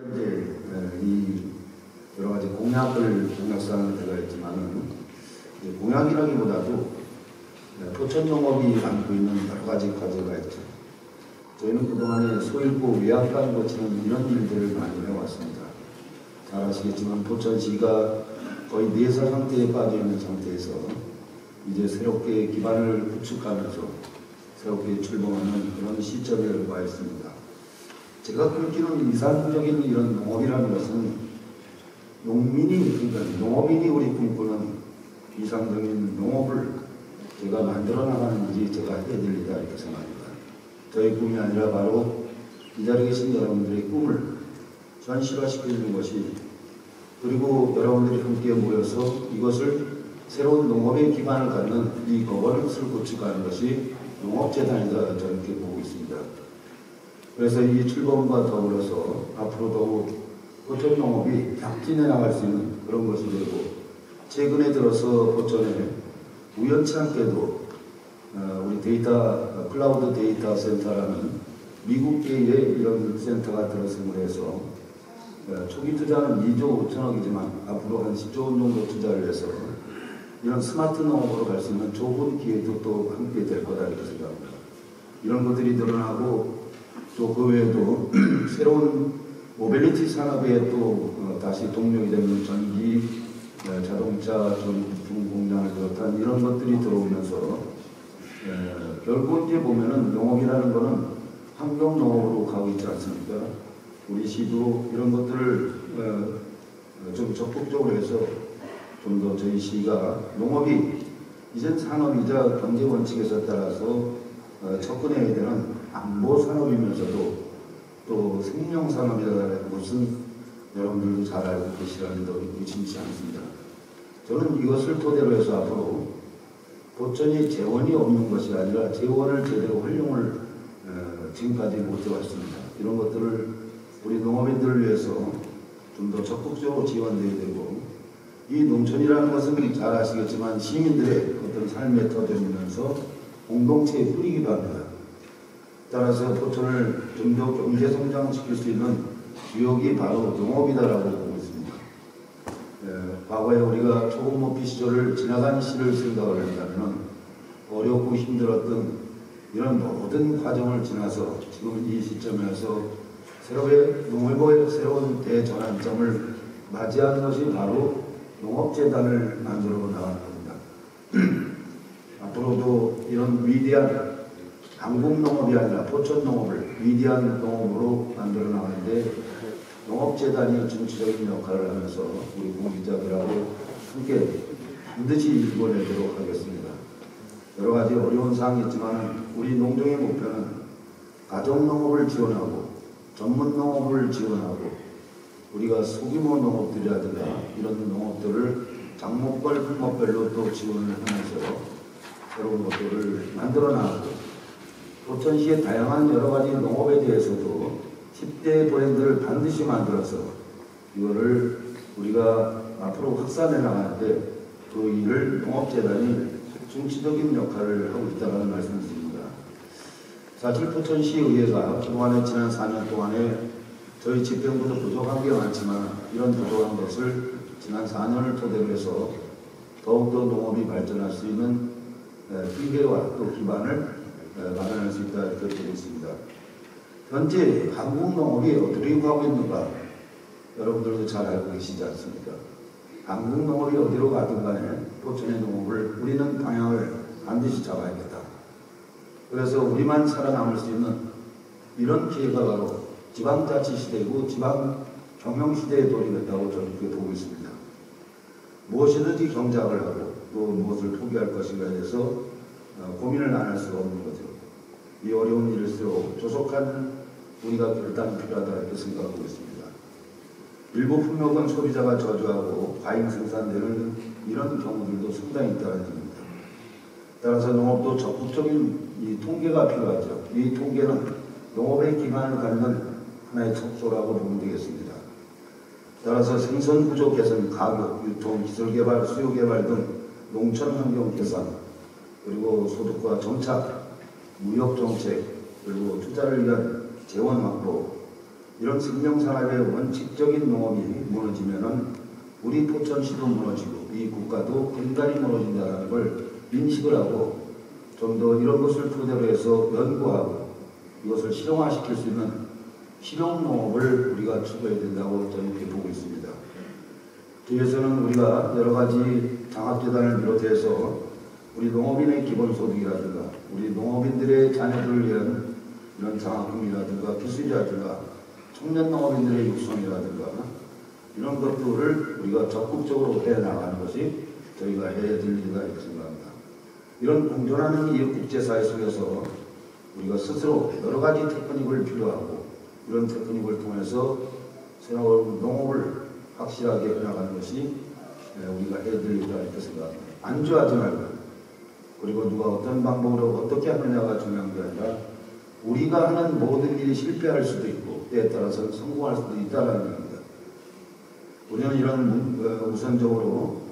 이제 이 여러 가지 공약사항을 들어있지만은 공약이라기보다도 포천농업이 안고 있는 여러 가지 과제가 있죠. 저희는 그동안에 소일고 외양간 거치는 이런 일들을 많이 해왔습니다. 잘 아시겠지만 포천시가 거의 내사 상태에 빠져있는 상태에서 이제 새롭게 기반을 구축하면서 새롭게 출범하는 그런 시점에 와 있습니다. 제가 느끼는 이상적인 이런 농업이라는 것은 그러니까 농업인이 우리 꿈꾸는 이상적인 농업을 제가 만들어 나가는 일이 제가 해야 될 일이다 이렇게 생각합니다. 저희 꿈이 아니라 바로 이 자리에 계신 여러분들의 꿈을 현실화시켜주는 것이, 그리고 여러분들이 함께 모여서 이것을 새로운 농업의 기반을 갖는 이 거버넌스를 구축하는 것이 농업재단이다 저는 이렇게 보고 있습니다. 그래서 이 출범과 더불어서 앞으로 더욱 포천농업이 혁진해 나갈 수 있는 그런 것이 되고, 최근에 들어서 포천에 우연치 않게도 우리 클라우드 데이터 센터라는 미국계의 이런 센터가 들어섬을 해서 초기 투자는 2조 5천억이지만 앞으로 한 10조 원 정도 투자를 해서 이런 스마트 농업으로 갈 수 있는 좋은 기회도 또 함께 될 거다 이렇게 생각합니다. 이런 것들이 늘어나고 또 그 외에도 새로운 모빌리티 산업에 또 다시 동력이 되는 전기, 자동차, 전기품 공장을 비롯한 이런 것들이 들어오면서 결국 이제 보면은 농업이라는 거는 환경 농업으로 가고 있지 않습니까? 우리 시도 이런 것들을 좀 적극적으로 해서 좀 더 저희 시가 농업이 이젠 산업이자 경제 원칙에서 따라서 접근해야 되는 안보 산업이면서도 또 생명 산업이라는 것은 여러분들도 잘 알고 계시라는 데 의심치 않습니다. 저는 이것을 토대로 해서 앞으로 포천이 재원이 없는 것이 아니라 재원을 제대로 활용을 지금까지 못해왔습니다. 이런 것들을 우리 농업인들을 위해서 좀 더 적극적으로 지원되어야 되고, 이 농촌이라는 것은 잘 아시겠지만 시민들의 어떤 삶의 터전이면서 공동체에 뿌리기도 합니다. 따라서 포천을 좀 더 경제 성장시킬 수 있는 주역이 바로 농업이다라고 보고 있습니다. 과거에 우리가 초공업비 시절을 지나간 시를 생각을 한다면 어렵고 힘들었던 이런 모든 과정을 지나서 지금 이 시점에서 농업의 새로운 대전환점을 맞이하는 것이 바로 농업재단을 만들어 나가는 겁니다. 앞으로도 이런 위대한 한국농업이 아니라 포천농업을 위대한 농업으로 만들어 나가는데 농업재단이 중추적인 역할을 하면서 우리 공직자들하고 함께 반드시 이뤄내도록 하겠습니다. 여러 가지 어려운 사항이 있지만 우리 농정의 목표는 가정농업을 지원하고 전문농업을 지원하고 우리가 소규모 농업들이라든가 이런 농업들을 작목별, 품목별로 또 지원을 하면서 새로운 것들을 만들어 나가고, 포천시의 다양한 여러 가지 농업에 대해서도 10대 브랜드를 반드시 만들어서 이거를 우리가 앞으로 확산해 나가는데 그 일을 농업재단이 중추적인 역할을 하고 있다는 말씀을 드립니다. 사실 포천시의회가 그동안에 지난 4년 동안에 저희 집행부도 부족한 게 많지만 이런 부족한 것을 지난 4년을 토대로 해서 더욱더 농업이 발전할 수 있는 기회와 또 기반을 마련할 수 있다 이렇게 보고 있습니다. 현재 한국 농업이 어디로 가고 있는가 여러분들도 잘 알고 계시지 않습니까? 한국 농업이 어디로 가든 간에 포천의 농업을 우리는 방향을 반드시 잡아야겠다. 그래서 우리만 살아남을 수 있는 이런 기회가 바로 지방자치시대이고 지방경영시대에 돌입했다고 저는 그렇게 보고 있습니다. 무엇이든지 경작을 하고 또 무엇을 포기할 것인가에 대해서 고민을 안 할 수가 없는 거죠. 이 어려운 일일수록 조속한 우리가 결단이 필요하다 이렇게 생각하고 있습니다. 일부 품목은 소비자가 저주하고 과잉 생산되는 이런 경우들도 상당히 있다는 얘기입니다. 따라서 농업도 적극적인 이 통계가 필요하죠. 이 통계는 농업의 기반을 갖는 하나의 척소라고 보면 되겠습니다. 따라서 생선 구조 개선, 가격, 유통, 기술 개발, 수요 개발 등 농촌 환경 개선, 그리고 소득과 정착, 무역 정책, 그리고 투자를 위한 재원 확보, 이런 생명산업의 원칙적인 농업이 무너지면은 우리 포천시도 무너지고 이 국가도 건달이 무너진다는 걸 인식을 하고 좀 더 이런 것을 토대로 해서 연구하고 이것을 실용화시킬 수 있는 실용농업을 우리가 추구해야 된다고 저는 이렇게 보고 있습니다. 뒤에서는 우리가 여러 가지 장학재단을 비롯해서 우리 농업인의 기본소득이라든가 우리 농업인들의 자녀들을 위한 이런 장학금이라든가 기술이라든가 청년 농업인들의 육성이라든가 이런 것들을 우리가 적극적으로 해나가는 것이 저희가 해야 될 일이다 이렇게 생각합니다. 이런 공존하는 이 국제사회 속에서 우리가 스스로 여러 가지 테크닉을 필요하고 이런 테크닉을 통해서 새로운 농업을 확실하게 해나가는 것이 우리가 해야 될 일이다 이렇게 생각합니다. 안주하지 말고 그리고 누가 어떤 방법으로 어떻게 하느냐가 중요한 게 아니라 우리가 하는 모든 일이 실패할 수도 있고 때에 따라서는 성공할 수도 있다는 겁니다. 우리는 이런 우선적으로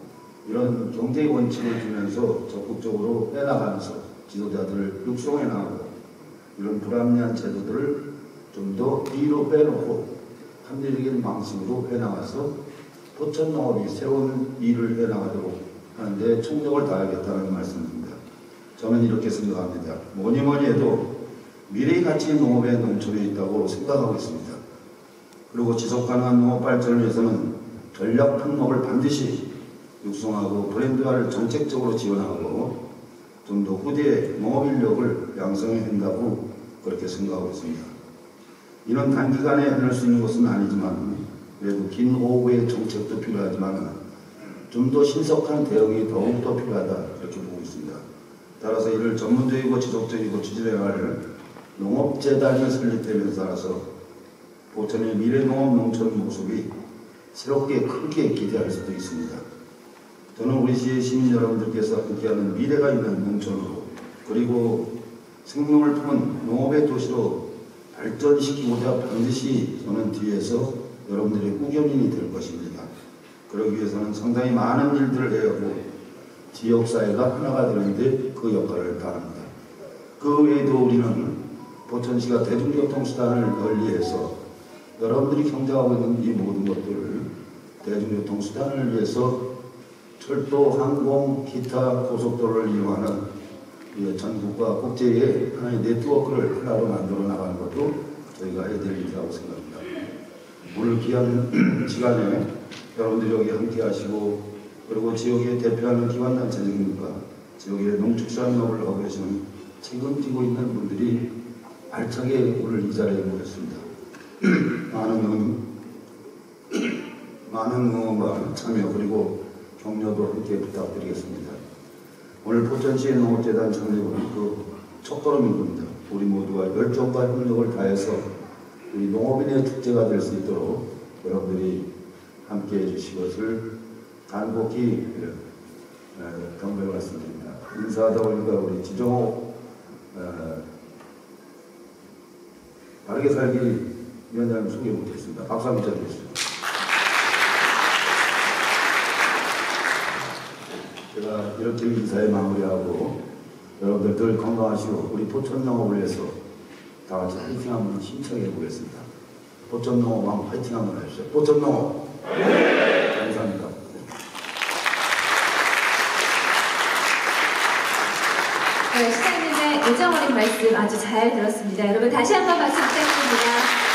이런 경제의 원칙을 주면서 적극적으로 해나가면서 지도자들을 육성해 나가고 이런 불합리한 제도들을 좀 더 뒤로 빼놓고 합리적인 방식으로 해나가서 포천농업이 새로운 일을 해나가도록 하는데 총력을 다하겠다는 말씀입니다. 저는 이렇게 생각합니다. 뭐니 해도 미래의 가치 농업의 농촌에 있다고 생각하고 있습니다. 그리고 지속가능한 농업 발전을 위해서는 전략 품목을 반드시 육성하고 브랜드화를 정책적으로 지원하고 좀 더 후대의 농업 인력을 양성해야 한다고 그렇게 생각하고 있습니다. 이런 단기간에 해낼 수 있는 것은 아니지만 그래도 긴 호흡의 정책도 필요하지만 좀 더 신속한 대응이 더욱더 필요하다 이렇게 보고 있습니다. 따라서 이를 전문적이고 지속적이고 추진해갈 농업재단이 설립되면서 따라서 포천의 미래농업 농촌 모습이 새롭게 크게 기대할 수도 있습니다. 저는 우리 시의 시민 여러분들께서 함께하는 미래가 있는 농촌으로 그리고 생명을 품은 농업의 도시로 발전시키고자 반드시 저는 뒤에서 여러분들의 후견인이 될 것입니다. 그러기 위해서는 상당히 많은 일들을 해야 하고 지역사회가 하나가 되는데 그 역할을 다합니다. 그 외에도 우리는 포천시가 대중교통수단을 널리해서 여러분들이 경쟁하고 있는 이 모든 것들을 대중교통수단을 위해서 철도, 항공, 기타 고속도로를 이용하는 전국과 국제의 하나의 네트워크를 하나로 만들어 나가는 것도 저희가 해야 될 일이라고 생각합니다. 오늘 귀한 시간에 여러분들이 여기 함께 하시고 그리고 지역에 대표하는 기관단체장님과 지역의 농축산업을 하고 계시는 책임지고 있는 분들이 알차게 오늘 이 자리에 모였습니다. 많은 응원과 참여 그리고 격려도 함께 부탁드리겠습니다. 오늘 포천시의 농업재단 창립은 그 첫걸음인 겁니다. 우리 모두가 열정과 협력을 다해서 우리 농업인의 축제가 될 수 있도록 여러분들이 함께해 주실 것을 간곡히 경배를 말씀드립니다. 인사하다 보니까 우리 지정호 바르게 살기 위원장님 소개 못했습니다. 박수 한번 쳐드리겠습니다. 제가 이렇게 인사에 마무리하고 여러분들 늘 건강하시고 우리 포천농업을 위해서 다 같이 화이팅 한번 힘차게 해보겠습니다. 포천농업 한번 화이팅 한번 해주세요. 포천농업! 네! 감사합니다. 네, 시장님의 애정 어린 말씀 아주 잘 들었습니다. 여러분 다시 한번 박수 부탁드립니다.